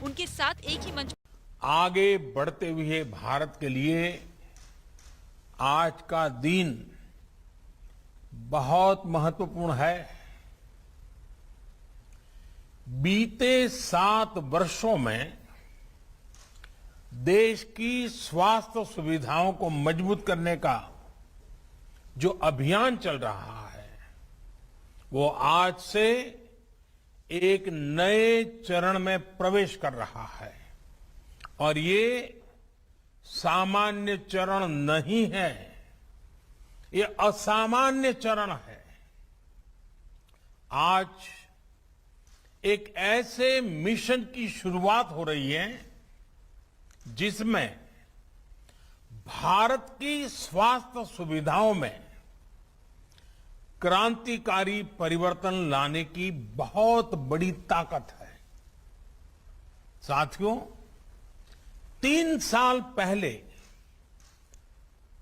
उनके साथ एक ही मंच। आगे बढ़ते हुए भारत के लिए आज का दिन बहुत महत्वपूर्ण है। बीते 7 वर्षों में देश की स्वास्थ्य सुविधाओं को मजबूत करने का जो अभियान चल रहा है वो आज से एक नए चरण में प्रवेश कर रहा है और ये सामान्य चरण नहीं है, ये असामान्य चरण है। आज एक ऐसे मिशन की शुरुआत हो रही है जिसमें भारत की स्वास्थ्य सुविधाओं में क्रांतिकारी परिवर्तन लाने की बहुत बड़ी ताकत है। साथियों, 3 साल पहले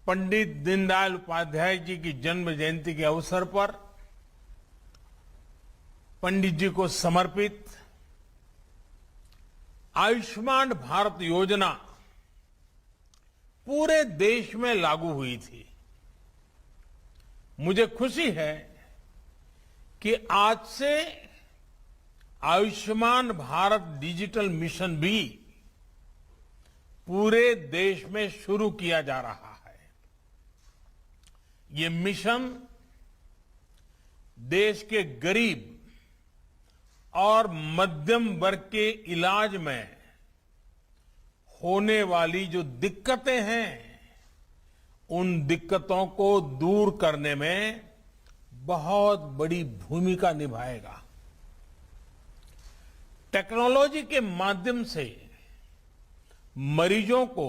पंडित दीनदयाल उपाध्याय जी की जन्म जयंती के अवसर पर पंडित जी को समर्पित आयुष्मान भारत योजना पूरे देश में लागू हुई थी। मुझे खुशी है कि आज से आयुष्मान भारत डिजिटल मिशन भी पूरे देश में शुरू किया जा रहा है। ये मिशन देश के गरीब और मध्यम वर्ग के इलाज में होने वाली जो दिक्कतें हैं उन दिक्कतों को दूर करने में बहुत बड़ी भूमिका निभाएगा। टेक्नोलॉजी के माध्यम से मरीजों को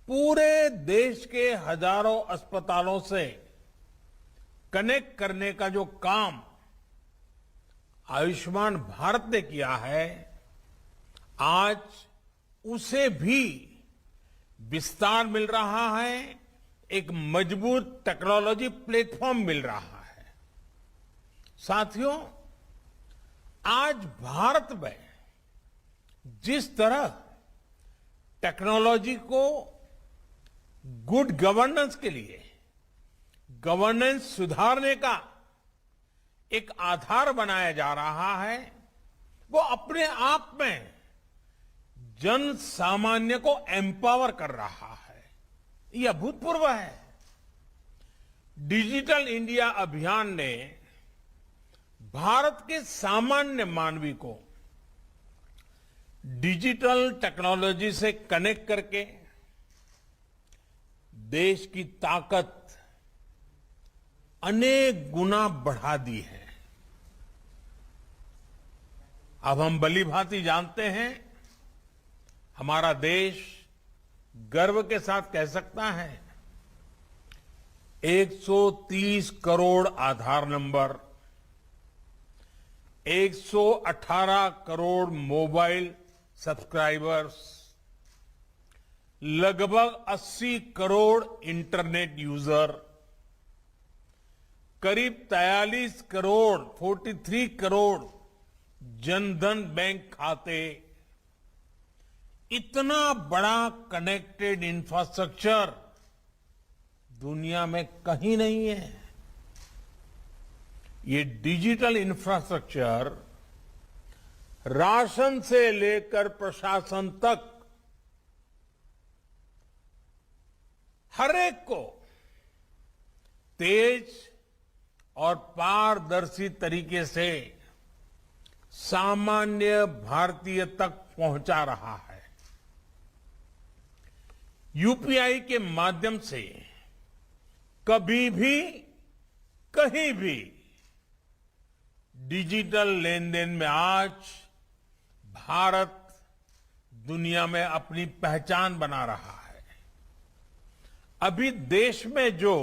पूरे देश के हजारों अस्पतालों से कनेक्ट करने का जो काम आयुष्मान भारत ने किया है, आज उसे भी विस्तार मिल रहा है, एक मजबूत टेक्नोलॉजी प्लेटफॉर्म मिल रहा है। साथियों, आज भारत में जिस तरह टेक्नोलॉजी को गुड गवर्नेंस के लिए, गवर्नेंस सुधारने का एक आधार बनाया जा रहा है, वो अपने आप में जन सामान्य को एम्पावर कर रहा है। यह अभूतपूर्व है। डिजिटल इंडिया अभियान ने भारत के सामान्य मानवी को डिजिटल टेक्नोलॉजी से कनेक्ट करके देश की ताकत अनेक गुना बढ़ा दी है। अब हम भलीभांति जानते हैं, हमारा देश गर्व के साथ कह सकता है 130 करोड़ आधार नंबर, 118 करोड़ मोबाइल सब्सक्राइबर्स, लगभग 80 करोड़ इंटरनेट यूजर, करीब 43 करोड़ 43 करोड़ जनधन बैंक खाते, इतना बड़ा कनेक्टेड इंफ्रास्ट्रक्चर दुनिया में कहीं नहीं है। ये डिजिटल इंफ्रास्ट्रक्चर राशन से लेकर प्रशासन तक हर एक को तेज और पारदर्शी तरीके से सामान्य भारतीय तक पहुंचा रहा है। यूपीआई के माध्यम से कभी भी कहीं भी डिजिटल लेन देन में आज भारत दुनिया में अपनी पहचान बना रहा है। अभी देश में जो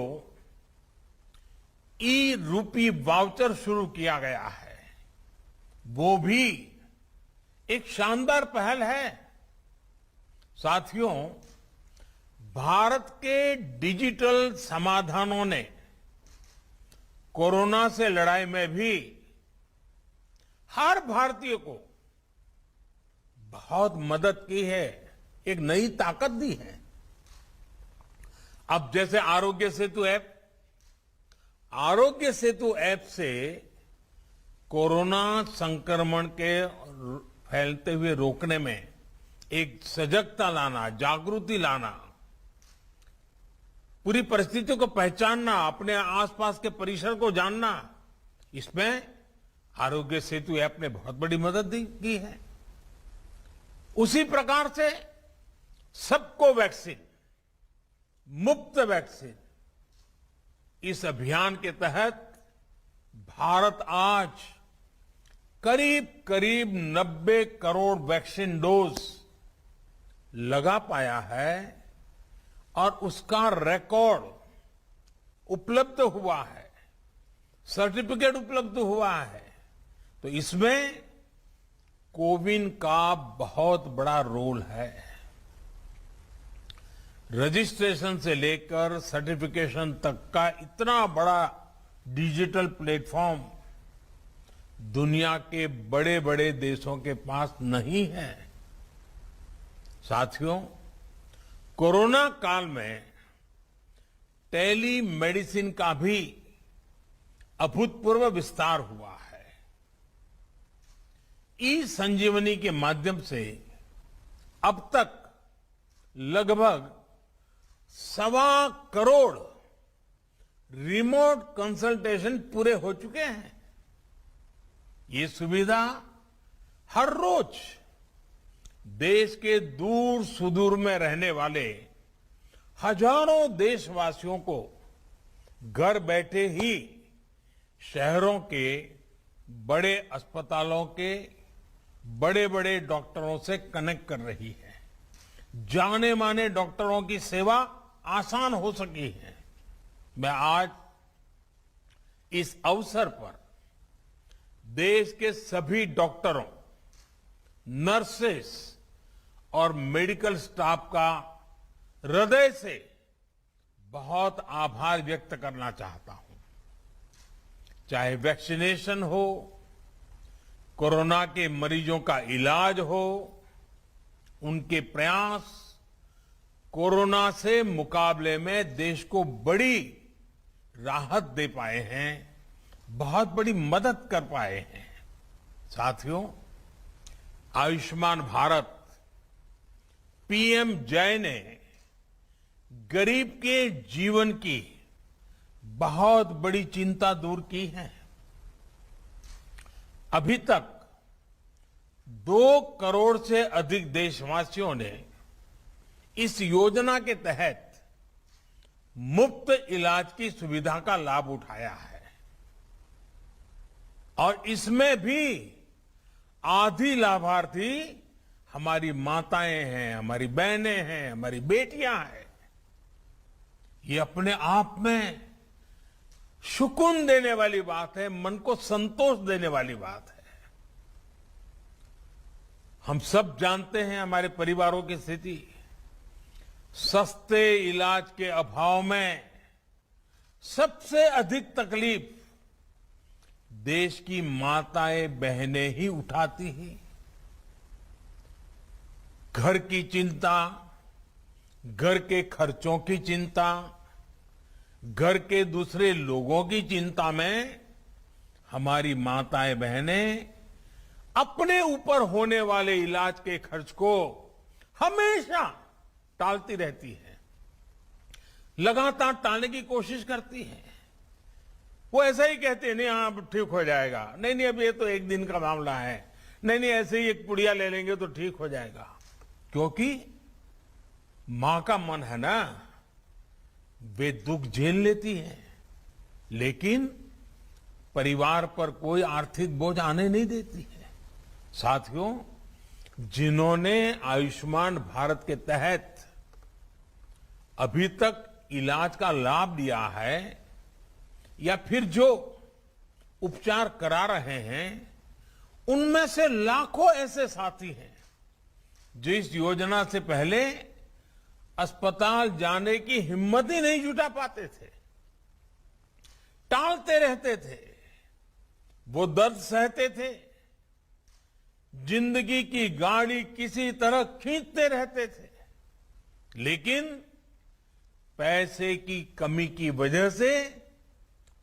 ई रूपी वाउचर शुरू किया गया है वो भी एक शानदार पहल है। साथियों, भारत के डिजिटल समाधानों ने कोरोना से लड़ाई में भी हर भारतीय को बहुत मदद की है, एक नई ताकत दी है। अब जैसे आरोग्य सेतु ऐप से कोरोना संक्रमण के फैलते हुए रोकने में एक सजगता लाना, जागृति लाना, पूरी परिस्थितियों को पहचानना, अपने आसपास के परिसर को जानना, इसमें आरोग्य सेतु ऐप ने बहुत बड़ी मदद की है। उसी प्रकार से सबको वैक्सीन, मुफ्त वैक्सीन, इस अभियान के तहत भारत आज करीब करीब 90 करोड़ वैक्सीन डोज लगा पाया है और उसका रिकॉर्ड उपलब्ध हुआ है, सर्टिफिकेट उपलब्ध हुआ है। तो इसमें कोविन का बहुत बड़ा रोल है। रजिस्ट्रेशन से लेकर सर्टिफिकेशन तक का इतना बड़ा डिजिटल प्लेटफॉर्म दुनिया के बड़े बड़े देशों के पास नहीं है। साथियों, कोरोना काल में टेली मेडिसिन का भी अभूतपूर्व विस्तार हुआ है। ई संजीवनी के माध्यम से अब तक लगभग 1.25 करोड़ रिमोट कंसल्टेशन पूरे हो चुके हैं। ये सुविधा हर रोज देश के दूर सुदूर में रहने वाले हजारों देशवासियों को घर बैठे ही शहरों के बड़े अस्पतालों के बड़े बड़े डॉक्टरों से कनेक्ट कर रही है। जाने माने डॉक्टरों की सेवा आसान हो सकी है। मैं आज इस अवसर पर देश के सभी डॉक्टरों, नर्सेस और मेडिकल स्टाफ का हृदय से बहुत आभार व्यक्त करना चाहता हूं। चाहे वैक्सीनेशन हो, कोरोना के मरीजों का इलाज हो, उनके प्रयास कोरोना से मुकाबले में देश को बड़ी राहत दे पाए हैं, बहुत बड़ी मदद कर पाए हैं। साथियों, आयुष्मान भारत पीएम जय ने गरीब के जीवन की बहुत बड़ी चिंता दूर की है। अभी तक 2 करोड़ से अधिक देशवासियों ने इस योजना के तहत मुफ्त इलाज की सुविधा का लाभ उठाया है और इसमें भी आधी लाभार्थी हमारी माताएं हैं, हमारी बहनें हैं, हमारी बेटियां हैं। ये अपने आप में सुकून देने वाली बात है, मन को संतोष देने वाली बात है। हम सब जानते हैं हमारे परिवारों की स्थिति। सस्ते इलाज के अभाव में सबसे अधिक तकलीफ देश की माताएं बहनें ही उठाती हैं। घर की चिंता, घर के खर्चों की चिंता, घर के दूसरे लोगों की चिंता में हमारी माताएं बहनें अपने ऊपर होने वाले इलाज के खर्च को हमेशा टालती रहती है, लगातार टालने की कोशिश करती है। वो ऐसा ही कहते हैं, नहीं हाँ ठीक हो जाएगा, नहीं अब ये तो एक दिन का मामला है, नहीं ऐसे ही एक पुड़िया ले लेंगे तो ठीक हो जाएगा। क्योंकि मां का मन है ना, वे दुख झेल लेती है, लेकिन परिवार पर कोई आर्थिक बोझ आने नहीं देती है। साथियों, जिन्होंने आयुष्मान भारत के तहत अभी तक इलाज का लाभ लिया है या फिर जो उपचार करा रहे हैं, उनमें से लाखों ऐसे साथी हैं जो इस योजना से पहले अस्पताल जाने की हिम्मत ही नहीं जुटा पाते थे, टालते रहते थे, वो दर्द सहते थे, जिंदगी की गाड़ी किसी तरह खींचते रहते थे, लेकिन पैसे की कमी की वजह से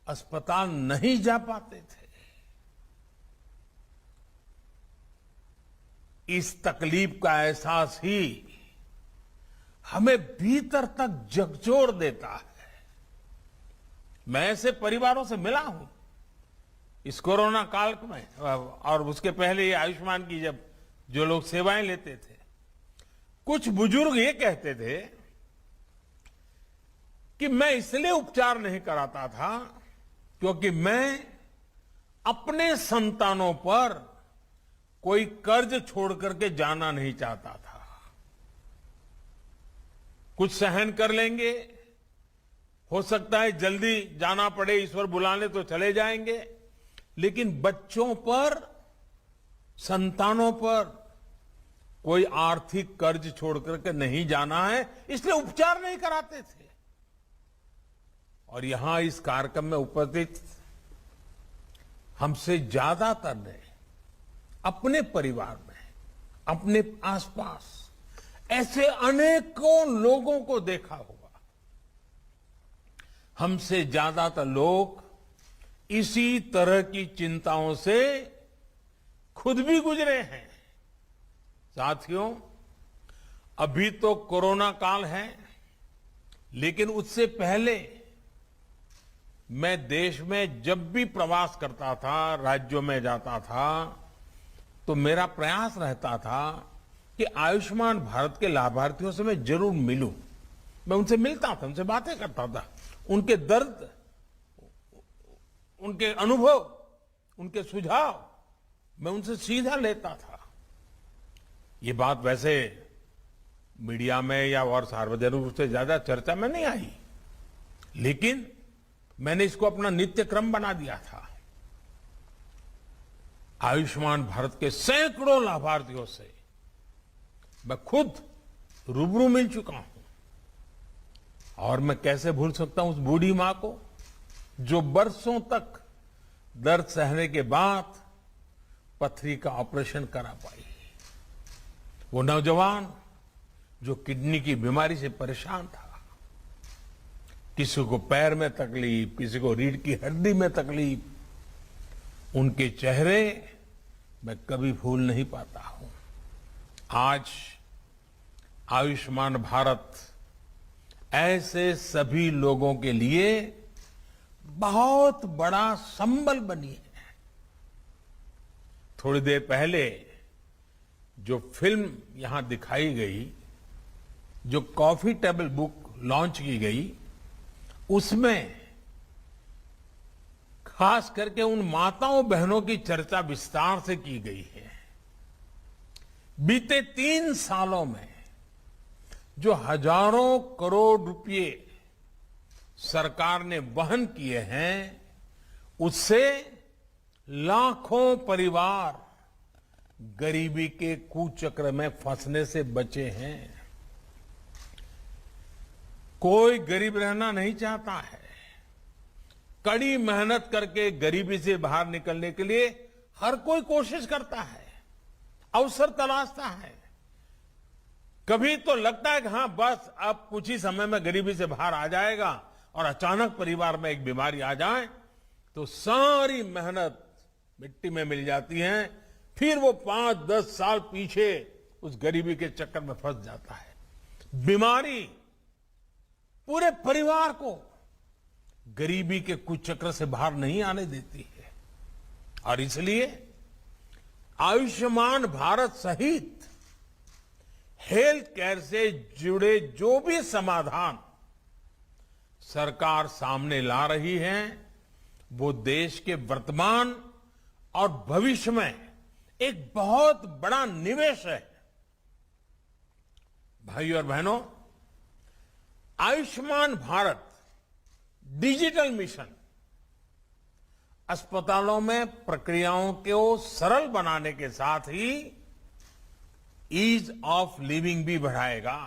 अस्पताल नहीं जा पाते थे। इस तकलीफ का एहसास ही हमें भीतर तक झकझोर देता है। मैं ऐसे परिवारों से मिला हूं इस कोरोना काल में, और उसके पहले ये आयुष्मान की जब जो लोग सेवाएं लेते थे, कुछ बुजुर्ग ये कहते थे कि मैं इसलिए उपचार नहीं कराता था क्योंकि मैं अपने संतानों पर कोई कर्ज छोड़ करके जाना नहीं चाहता था। कुछ सहन कर लेंगे, हो सकता है जल्दी जाना पड़े, ईश्वर बुलाने तो चले जाएंगे, लेकिन बच्चों पर, संतानों पर कोई आर्थिक कर्ज छोड़ करके नहीं जाना है, इसलिए उपचार नहीं कराते थे। और यहां इस कार्यक्रम में उपस्थित हमसे ज्यादातर ने अपने परिवार में, अपने आसपास ऐसे अनेकों लोगों को देखा होगा। हमसे ज्यादातर लोग इसी तरह की चिंताओं से खुद भी गुजरे हैं। साथियों, अभी तो कोरोना काल है, लेकिन उससे पहले मैं देश में जब भी प्रवास करता था, राज्यों में जाता था, तो मेरा प्रयास रहता था कि आयुष्मान भारत के लाभार्थियों से मैं जरूर मिलूं। मैं उनसे मिलता था, उनसे बातें करता था, उनके दर्द, उनके अनुभव, उनके सुझाव मैं उनसे सीधा लेता था। ये बात वैसे मीडिया में या और सार्वजनिक रूप से ज्यादा चर्चा में नहीं आई, लेकिन मैंने इसको अपना नित्य क्रम बना दिया था। आयुष्मान भारत के सैकड़ों लाभार्थियों से मैं खुद रूबरू मिल चुका हूं, और मैं कैसे भूल सकता हूं उस बूढ़ी मां को जो बरसों तक दर्द सहने के बाद पथरी का ऑपरेशन करा पाई, वो नौजवान जो किडनी की बीमारी से परेशान था, किसी को पैर में तकलीफ, किसी को रीढ़ की हड्डी में तकलीफ, उनके चेहरे मैं कभी भूल नहीं पाता हूं। आज आयुष्मान भारत ऐसे सभी लोगों के लिए बहुत बड़ा संबल बनी है। थोड़ी देर पहले जो फिल्म यहां दिखाई गई, जो कॉफी टेबल बुक लॉन्च की गई, उसमें खास करके उन माताओं बहनों की चर्चा विस्तार से की गई है। बीते 3 सालों में जो हजारों करोड़ रुपए सरकार ने वहन किए हैं, उससे लाखों परिवार गरीबी के कुचक्र में फंसने से बचे हैं। कोई गरीब रहना नहीं चाहता है। कड़ी मेहनत करके गरीबी से बाहर निकलने के लिए हर कोई कोशिश करता है, अवसर तलाशता है। कभी तो लगता है कि हाँ बस अब कुछ ही समय में गरीबी से बाहर आ जाएगा, और अचानक परिवार में एक बीमारी आ जाए तो सारी मेहनत मिट्टी में मिल जाती है। फिर वो 5-10 साल पीछे उस गरीबी के चक्कर में फंस जाता है। बीमारी पूरे परिवार को गरीबी के कुचक्र से बाहर नहीं आने देती है, और इसलिए आयुष्मान भारत सहित हेल्थ केयर से जुड़े जो भी समाधान सरकार सामने ला रही है, वो देश के वर्तमान और भविष्य में एक बहुत बड़ा निवेश है। भाइयों और बहनों, आयुष्मान भारत डिजिटल मिशन अस्पतालों में प्रक्रियाओं को सरल बनाने के साथ ही ईज ऑफ लिविंग भी बढ़ाएगा।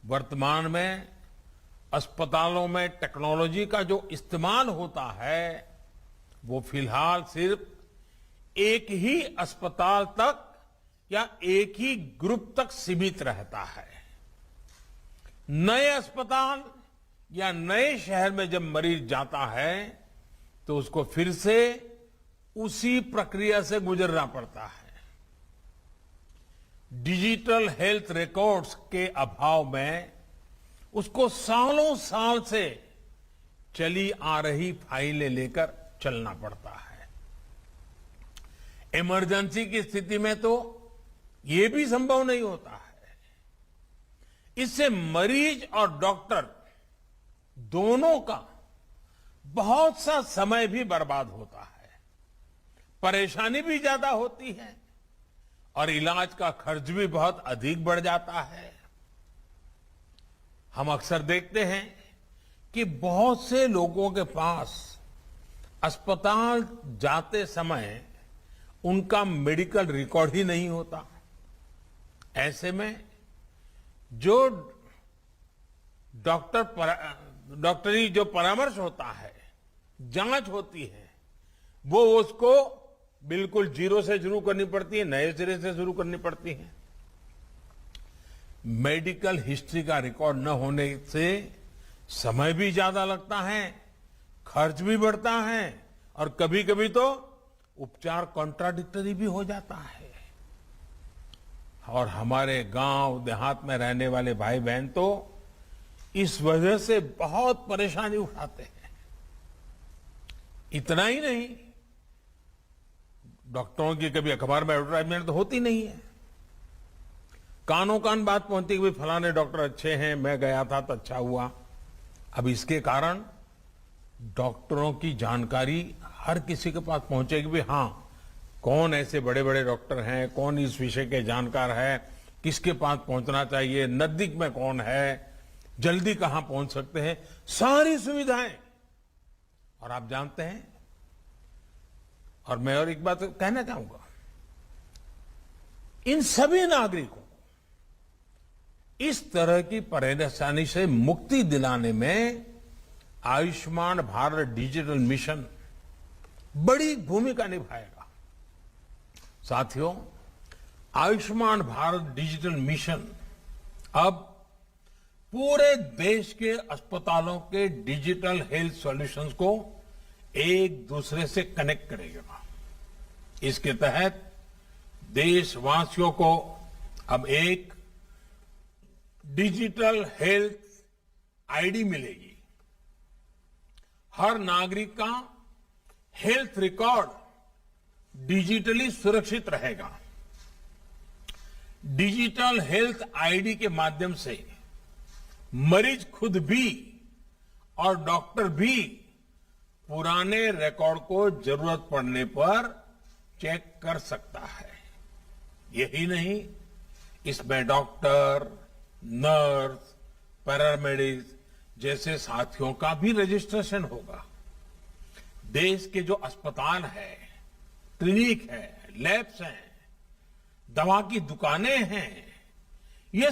वर्तमान में अस्पतालों में टेक्नोलॉजी का जो इस्तेमाल होता है, वो फिलहाल सिर्फ एक ही अस्पताल तक या एक ही ग्रुप तक सीमित रहता है। नए अस्पताल या नए शहर में जब मरीज जाता है तो उसको फिर से उसी प्रक्रिया से गुजरना पड़ता है। डिजिटल हेल्थ रिकॉर्ड्स के अभाव में उसको सालों साल से चली आ रही फाइलें लेकर चलना पड़ता है। इमरजेंसी की स्थिति में तो ये भी संभव नहीं होता है। इससे मरीज और डॉक्टर दोनों का बहुत सा समय भी बर्बाद होता है, परेशानी भी ज्यादा होती है और इलाज का खर्च भी बहुत अधिक बढ़ जाता है। हम अक्सर देखते हैं कि बहुत से लोगों के पास अस्पताल जाते समय उनका मेडिकल रिकॉर्ड ही नहीं होता। ऐसे में जो डॉक्टरी जो परामर्श होता है, जांच होती है, वो उसको बिल्कुल जीरो से शुरू करनी पड़ती है, नए सिरे से शुरू करनी पड़ती है। मेडिकल हिस्ट्री का रिकॉर्ड न होने से समय भी ज्यादा लगता है, खर्च भी बढ़ता है और कभी कभी तो उपचार कॉन्ट्राडिक्टरी भी हो जाता है। और हमारे गांव देहात में रहने वाले भाई बहन तो इस वजह से बहुत परेशानी उठाते हैं। इतना ही नहीं, डॉक्टरों की कभी अखबार में एडवर्टाइजमेंट तो होती नहीं है। कानों कान बात पहुंचती कि भाई फलाने डॉक्टर अच्छे हैं, मैं गया था तो अच्छा हुआ। अब इसके कारण डॉक्टरों की जानकारी हर किसी के पास पहुंचेगी भी, हाँ कौन ऐसे बड़े बड़े डॉक्टर हैं, कौन इस विषय के जानकार है, किसके पास पहुंचना चाहिए, नजदीक में कौन है, जल्दी कहां पहुंच सकते हैं, सारी सुविधाएं। और आप जानते हैं, और मैं और एक बात कहना चाहूंगा, इन सभी नागरिकों को इस तरह की परेशानी से मुक्ति दिलाने में आयुष्मान भारत डिजिटल मिशन बड़ी भूमिका निभाएगा। साथियों, आयुष्मान भारत डिजिटल मिशन अब पूरे देश के अस्पतालों के डिजिटल हेल्थ सॉल्यूशंस को एक दूसरे से कनेक्ट करेगा। इसके तहत देशवासियों को अब एक डिजिटल हेल्थ आईडी मिलेगी। हर नागरिक का हेल्थ रिकॉर्ड डिजिटली सुरक्षित रहेगा। डिजिटल हेल्थ आईडी के माध्यम से मरीज खुद भी और डॉक्टर भी पुराने रिकॉर्ड को जरूरत पड़ने पर चेक कर सकता है। यही नहीं, इसमें डॉक्टर, नर्स, पैरामेडिक्स जैसे साथियों का भी रजिस्ट्रेशन होगा। देश के जो अस्पताल है, क्लिनिक है, लैब्स हैं, दवा की दुकानें हैं, ये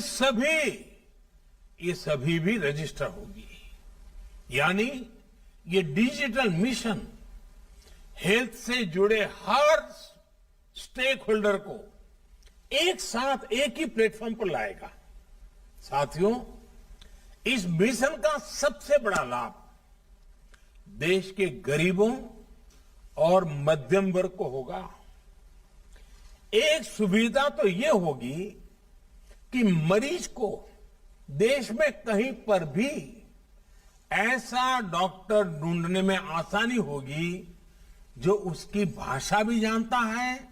सभी भी रजिस्टर होगी। यानी ये डिजिटल मिशन हेल्थ से जुड़े हर स्टेक होल्डर को एक साथ एक ही प्लेटफॉर्म पर लाएगा। साथियों, इस मिशन का सबसे बड़ा लाभ देश के गरीबों और मध्यम वर्ग को होगा। एक सुविधा तो यह होगी कि मरीज को देश में कहीं पर भी ऐसा डॉक्टर ढूंढने में आसानी होगी जो उसकी भाषा भी जानता है,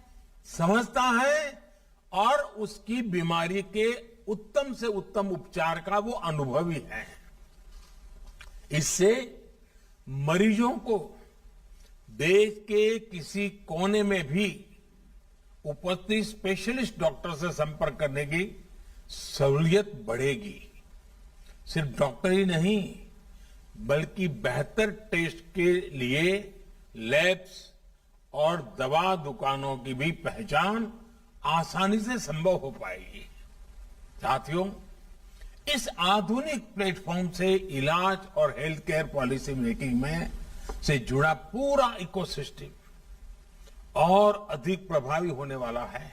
समझता है और उसकी बीमारी के उत्तम से उत्तम उपचार का वो अनुभवी है। इससे मरीजों को देश के किसी कोने में भी उपस्थित स्पेशलिस्ट डॉक्टर से संपर्क करने की सहूलियत बढ़ेगी। सिर्फ डॉक्टर ही नहीं, बल्कि बेहतर टेस्ट के लिए लैब्स और दवा दुकानों की भी पहचान आसानी से संभव हो पाएगी। साथियों, इस आधुनिक प्लेटफॉर्म से इलाज और हेल्थ केयर पॉलिसी मेकिंग में से जुड़ा पूरा इकोसिस्टम और अधिक प्रभावी होने वाला है।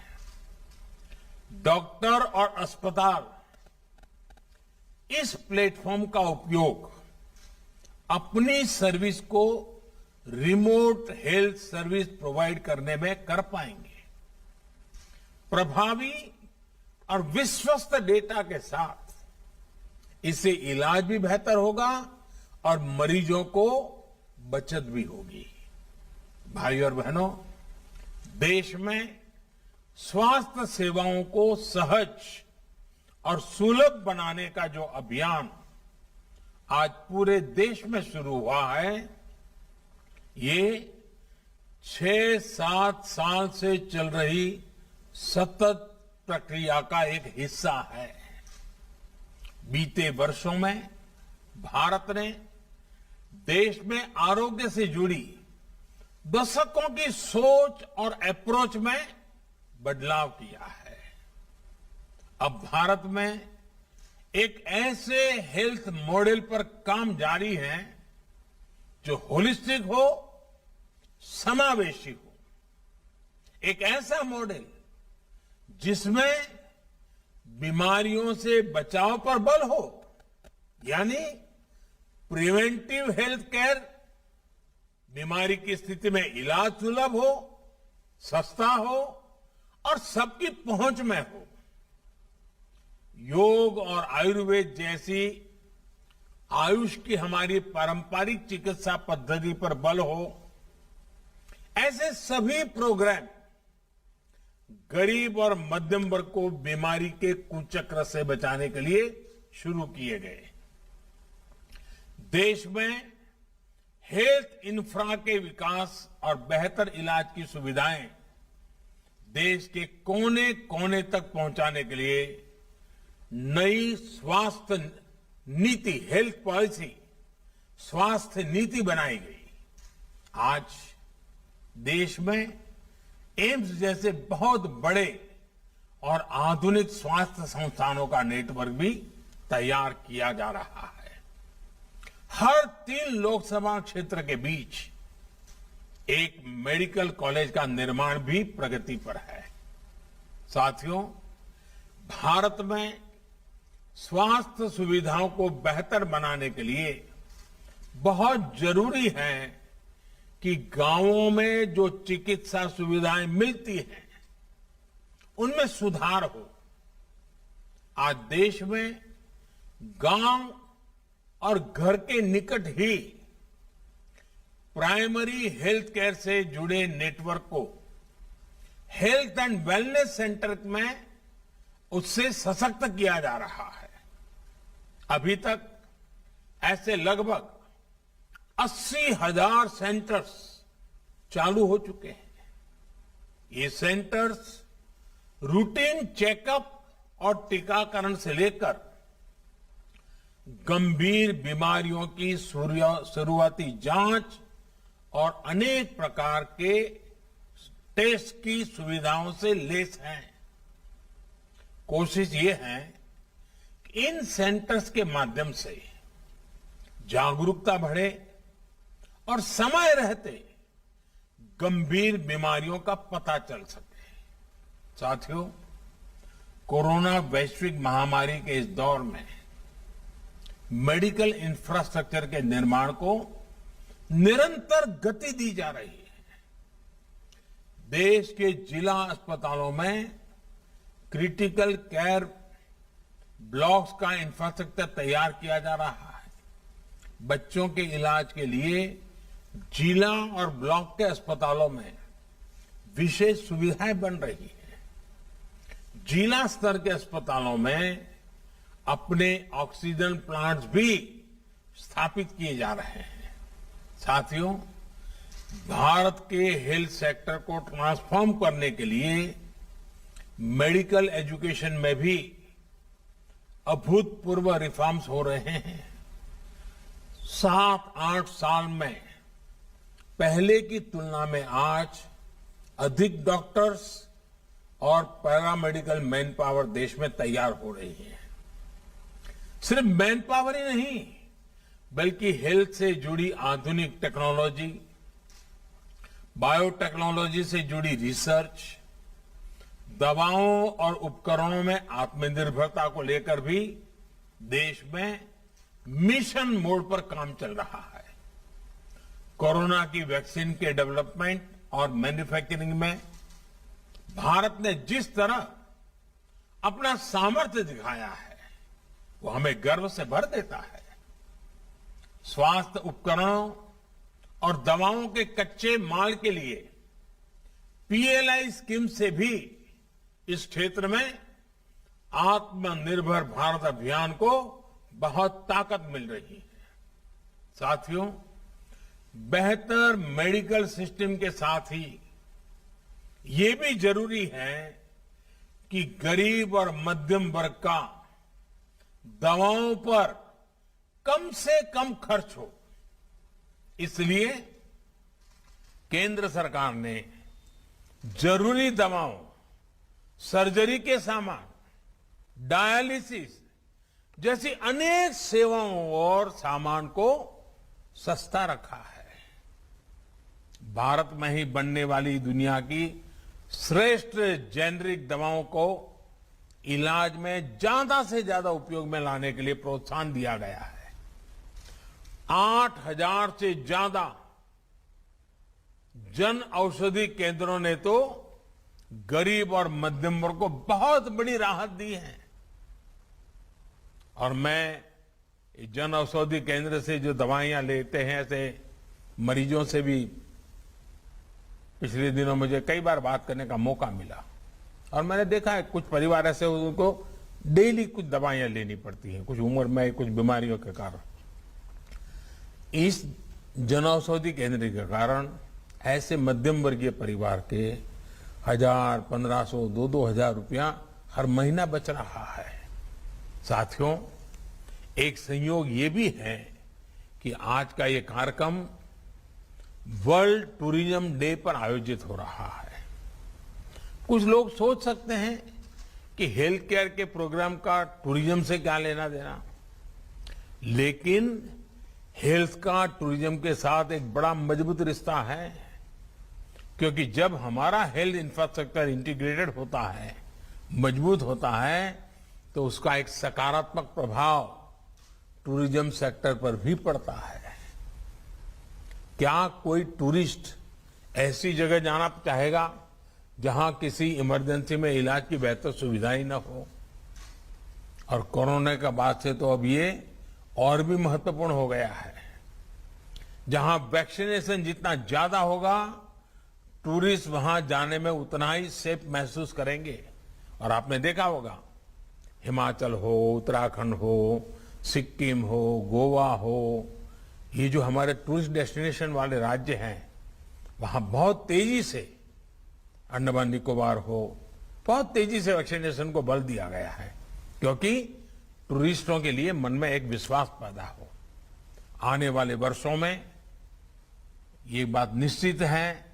डॉक्टर और अस्पताल इस प्लेटफॉर्म का उपयोग अपनी सर्विस को रिमोट हेल्थ सर्विस प्रोवाइड करने में कर पाएंगे। प्रभावी और विश्वस्त डेटा के साथ इससे इलाज भी बेहतर होगा और मरीजों को बचत भी होगी। भाइयों और बहनों, देश में स्वास्थ्य सेवाओं को सहज और सुलभ बनाने का जो अभियान आज पूरे देश में शुरू हुआ है, ये 6-7 साल से चल रही सतत प्रक्रिया का एक हिस्सा है। बीते वर्षों में भारत ने देश में आरोग्य से जुड़ी दशकों की सोच और अप्रोच में बदलाव किया है। अब भारत में एक ऐसे हेल्थ मॉडल पर काम जारी है जो होलिस्टिक हो, समावेशी हो। एक ऐसा मॉडल जिसमें बीमारियों से बचाव पर बल हो, यानी प्रिवेंटिव हेल्थ केयर, बीमारी की स्थिति में इलाज सुलभ हो, सस्ता हो और सबकी पहुंच में हो। योग और आयुर्वेद जैसी आयुष की हमारी पारंपरिक चिकित्सा पद्धति पर बल हो। ऐसे सभी प्रोग्राम गरीब और मध्यम वर्ग को बीमारी के कुचक्र से बचाने के लिए शुरू किए गए। देश में हेल्थ इंफ्रा के विकास और बेहतर इलाज की सुविधाएं देश के कोने कोने तक पहुंचाने के लिए नई स्वास्थ्य नीति, हेल्थ पॉलिसी, स्वास्थ्य नीति बनाई गई। आज देश में एम्स जैसे बहुत बड़े और आधुनिक स्वास्थ्य संस्थानों का नेटवर्क भी तैयार किया जा रहा है। हर 3 लोकसभा क्षेत्र के बीच एक मेडिकल कॉलेज का निर्माण भी प्रगति पर है। साथियों, भारत में स्वास्थ्य सुविधाओं को बेहतर बनाने के लिए बहुत जरूरी है कि गांवों में जो चिकित्सा सुविधाएं मिलती हैं, उनमें सुधार हो। आज देश में गांव और घर के निकट ही प्राइमरी हेल्थ केयर से जुड़े नेटवर्क को हेल्थ एंड वेलनेस सेंटर में उससे सशक्त किया जा रहा है। अभी तक ऐसे लगभग 80,000 सेंटर्स चालू हो चुके हैं। ये सेंटर्स रूटीन चेकअप और टीकाकरण से लेकर गंभीर बीमारियों की शुरुआती जांच और अनेक प्रकार के टेस्ट की सुविधाओं से लैस हैं। कोशिश ये है कि इन सेंटर्स के माध्यम से जागरूकता बढ़े और समय रहते गंभीर बीमारियों का पता चल सके। साथियों, कोरोना वैश्विक महामारी के इस दौर में मेडिकल इंफ्रास्ट्रक्चर के निर्माण को निरंतर गति दी जा रही है। देश के जिला अस्पतालों में क्रिटिकल केयर ब्लॉक्स का इंफ्रास्ट्रक्चर तैयार किया जा रहा है। बच्चों के इलाज के लिए जिला और ब्लॉक के अस्पतालों में विशेष सुविधाएं बन रही हैं। जिला स्तर के अस्पतालों में अपने ऑक्सीजन प्लांट्स भी स्थापित किए जा रहे हैं। साथियों, भारत के हेल्थ सेक्टर को ट्रांसफॉर्म करने के लिए मेडिकल एजुकेशन में भी अभूतपूर्व रिफॉर्म्स हो रहे हैं। 7-8 साल में पहले की तुलना में आज अधिक डॉक्टर्स और पैरामेडिकल मैन पावर देश में तैयार हो रही है। सिर्फ मैन पावर ही नहीं, बल्कि हेल्थ से जुड़ी आधुनिक टेक्नोलॉजी, बायोटेक्नोलॉजी से जुड़ी रिसर्च, दवाओं और उपकरणों में आत्मनिर्भरता को लेकर भी देश में मिशन मोड पर काम चल रहा है। कोरोना की वैक्सीन के डेवलपमेंट और मैन्युफैक्चरिंग में भारत ने जिस तरह अपना सामर्थ्य दिखाया है, वो हमें गर्व से भर देता है। स्वास्थ्य उपकरणों और दवाओं के कच्चे माल के लिए पीएलआई स्कीम से भी इस क्षेत्र में आत्मनिर्भर भारत अभियान को बहुत ताकत मिल रही है। साथियों, बेहतर मेडिकल सिस्टम के साथ ही ये भी जरूरी है कि गरीब और मध्यम वर्ग का दवाओं पर कम से कम खर्च हो। इसलिए केंद्र सरकार ने जरूरी दवाओं, सर्जरी के सामान, डायलिसिस जैसी अनेक सेवाओं और सामान को सस्ता रखा है। भारत में ही बनने वाली दुनिया की श्रेष्ठ जेनरिक दवाओं को इलाज में ज्यादा से ज्यादा उपयोग में लाने के लिए प्रोत्साहन दिया गया है। 8,000 से ज्यादा जन औषधि केंद्रों ने तो गरीब और मध्यम वर्ग को बहुत बड़ी राहत दी है। और मैं जन औषधि केंद्र से जो दवाइयां लेते हैं, ऐसे मरीजों से भी पिछले दिनों मुझे कई बार बात करने का मौका मिला और मैंने देखा है कुछ परिवार ऐसे उनको डेली कुछ दवाइयां लेनी पड़ती हैं, कुछ उम्र में कुछ बीमारियों के कारण। इस जनऔषधि केंद्र के कारण ऐसे मध्यम वर्गीय परिवार के 1,000, 1,500, 2,000 रुपया हर महीना बच रहा है। साथियों, एक संयोग ये भी है कि आज का ये कार्यक्रम वर्ल्ड टूरिज्म डे पर आयोजित हो रहा है। कुछ लोग सोच सकते हैं कि हेल्थ केयर के प्रोग्राम का टूरिज्म से क्या लेना देना, लेकिन हेल्थ का टूरिज्म के साथ एक बड़ा मजबूत रिश्ता है, क्योंकि जब हमारा हेल्थ इंफ्रास्ट्रक्चर इंटीग्रेटेड होता है, मजबूत होता है, तो उसका एक सकारात्मक प्रभाव टूरिज्म सेक्टर पर भी पड़ता है। क्या कोई टूरिस्ट ऐसी जगह जाना चाहेगा जहां किसी इमरजेंसी में इलाज की बेहतर सुविधा ही न हो? और कोरोना के बाद से तो अब ये और भी महत्वपूर्ण हो गया है। जहां वैक्सीनेशन जितना ज्यादा होगा, टूरिस्ट वहां जाने में उतना ही सेफ महसूस करेंगे। और आपने देखा होगा, हिमाचल हो, उत्तराखंड हो, सिक्किम हो, गोवा हो, ये जो हमारे टूरिस्ट डेस्टिनेशन वाले राज्य हैं, वहां बहुत तेजी से, अंडमान निकोबार हो, बहुत तेजी से वैक्सीनेशन को बल दिया गया है, क्योंकि टूरिस्टों के लिए मन में एक विश्वास पैदा हो। आने वाले वर्षों में ये बात निश्चित है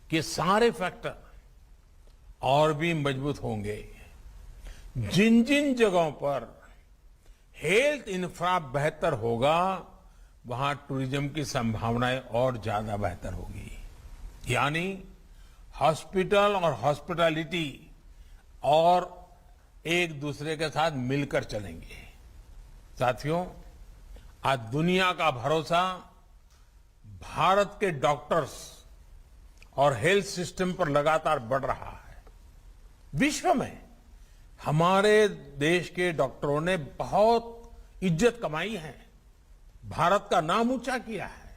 कि सारे फैक्टर और भी मजबूत होंगे। जिन जिन जगहों पर हेल्थ इंफ्रा बेहतर होगा, वहां टूरिज्म की संभावनाएं और ज्यादा बेहतर होगी। यानी हॉस्पिटल और हॉस्पिटैलिटी और एक दूसरे के साथ मिलकर चलेंगे। साथियों, आज दुनिया का भरोसा भारत के डॉक्टर्स और हेल्थ सिस्टम पर लगातार बढ़ रहा है। विश्व में हमारे देश के डॉक्टरों ने बहुत इज्जत कमाई है, भारत का नाम ऊंचा किया है।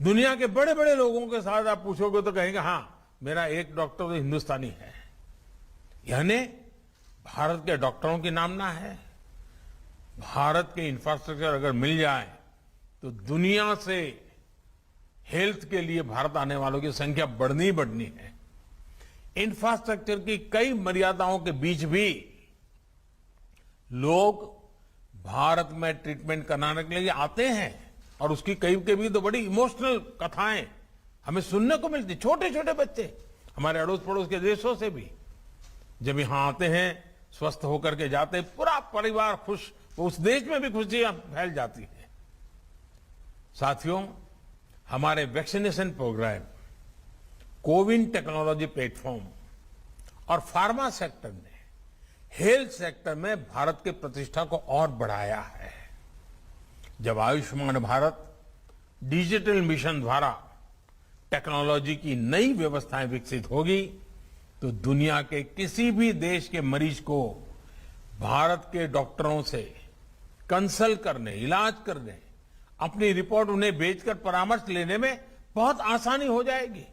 दुनिया के बड़े बड़े लोगों के साथ आप पूछोगे तो कहेंगे, हां, मेरा एक डॉक्टर तो हिंदुस्तानी है। यानी भारत के डॉक्टरों की नामना है। भारत के इंफ्रास्ट्रक्चर अगर मिल जाए तो दुनिया से हेल्थ के लिए भारत आने वालों की संख्या बढ़नी ही बढ़नी है। इंफ्रास्ट्रक्चर की कई मर्यादाओं के बीच भी लोग भारत में ट्रीटमेंट कराने के लिए आते हैं और उसकी कभी तो बड़ी इमोशनल कथाएं हमें सुनने को मिलती। छोटे छोटे बच्चे हमारे अड़ोस पड़ोस के देशों से भी जब यहां आते हैं, स्वस्थ होकर के जाते हैं, पूरा परिवार खुश, उस देश में भी खुशियां फैल जाती हैं। साथियों, हमारे vaccination programme, CoWIN technology platform और फार्मा सेक्टर ने हेल्थ सेक्टर में भारत की प्रतिष्ठा को और बढ़ाया है। जब आयुष्मान भारत डिजिटल मिशन द्वारा टेक्नोलॉजी की नई व्यवस्थाएं विकसित होगी तो दुनिया के किसी भी देश के मरीज को भारत के डॉक्टरों से कंसल्ट करने, इलाज करने, अपनी रिपोर्ट उन्हें भेजकर परामर्श लेने में बहुत आसानी हो जाएगी।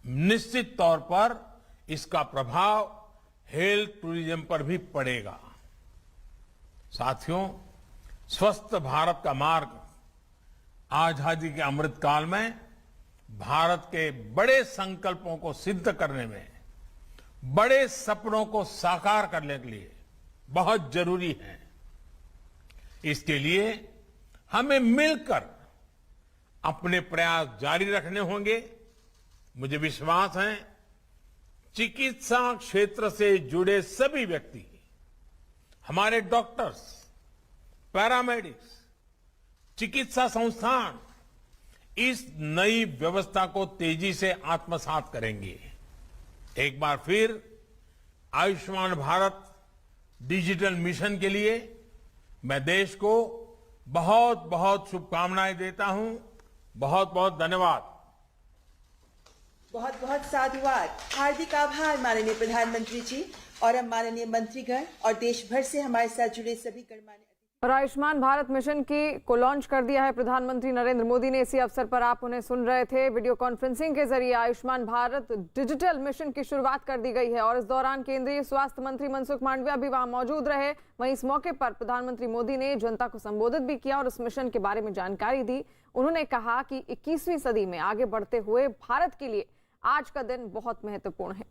निश्चित तौर पर इसका प्रभाव हेल्थ टूरिज्म पर भी पड़ेगा। साथियों, स्वस्थ भारत का मार्ग आजादी के अमृत काल में भारत के बड़े संकल्पों को सिद्ध करने में, बड़े सपनों को साकार करने के लिए बहुत जरूरी है। इसके लिए हमें मिलकर अपने प्रयास जारी रखने होंगे। मुझे विश्वास है चिकित्सा क्षेत्र से जुड़े सभी व्यक्ति, हमारे डॉक्टर्स, पैरामेडिक्स, चिकित्सा संस्थान इस नई व्यवस्था को तेजी से आत्मसात करेंगे। एक बार फिर आयुष्मान भारत डिजिटल मिशन के लिए मैं देश को बहुत बहुत शुभकामनाएं देता हूं। बहुत बहुत धन्यवाद। बहुत बहुत साधुवाद। हार्दिक आभार माननीय प्रधानमंत्री जी और अब माननीय मंत्रीगण और देश भर से हमारे साथ जुड़े सभी गणमान्य। और आयुष्मान भारत मिशन को लॉन्च कर दिया है प्रधानमंत्री नरेंद्र मोदी ने। इसी अवसर पर आप उन्हें सुन रहे थे। वीडियो कॉन्फ्रेंसिंग के जरिए आयुष्मान भारत डिजिटल मिशन की शुरुआत कर दी गई है और इस दौरान केंद्रीय स्वास्थ्य मंत्री मनसुख मांडविया भी वहां मौजूद रहे। वहीं इस मौके पर प्रधानमंत्री मोदी ने जनता को संबोधित भी किया और इस मिशन के बारे में जानकारी दी। उन्होंने कहा कि 21वीं सदी में आगे बढ़ते हुए भारत के लिए आज का दिन बहुत महत्वपूर्ण है।